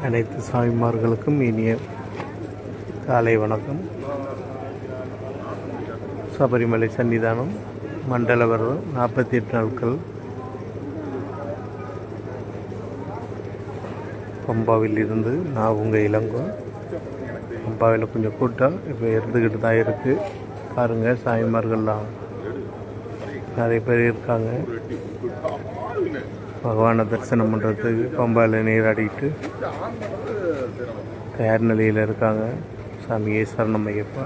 அனைத்து சாமிமார்களுக்கும் இனிய காலை வணக்கம். சபரிமலை சன்னிதானம் மண்டல விரதம் 48 நாட்கள். பம்பாவில் இருந்து நான் உங்கள் இளங்கோ. பம்பாவில் கொஞ்சம் கூட்டம் இப்போ இருந்துக்கிட்டு தான் இருக்குது. பாருங்கள், சாமிமார்கள்லாம் நிறைய பேர் இருக்காங்க. பகவானை தரிசனம் பண்ணுறதுக்கு பம்பாவில் நீராடிட்டு தயார் நிலையில் இருக்காங்க. சாமியே சரணம் ஐயப்பா.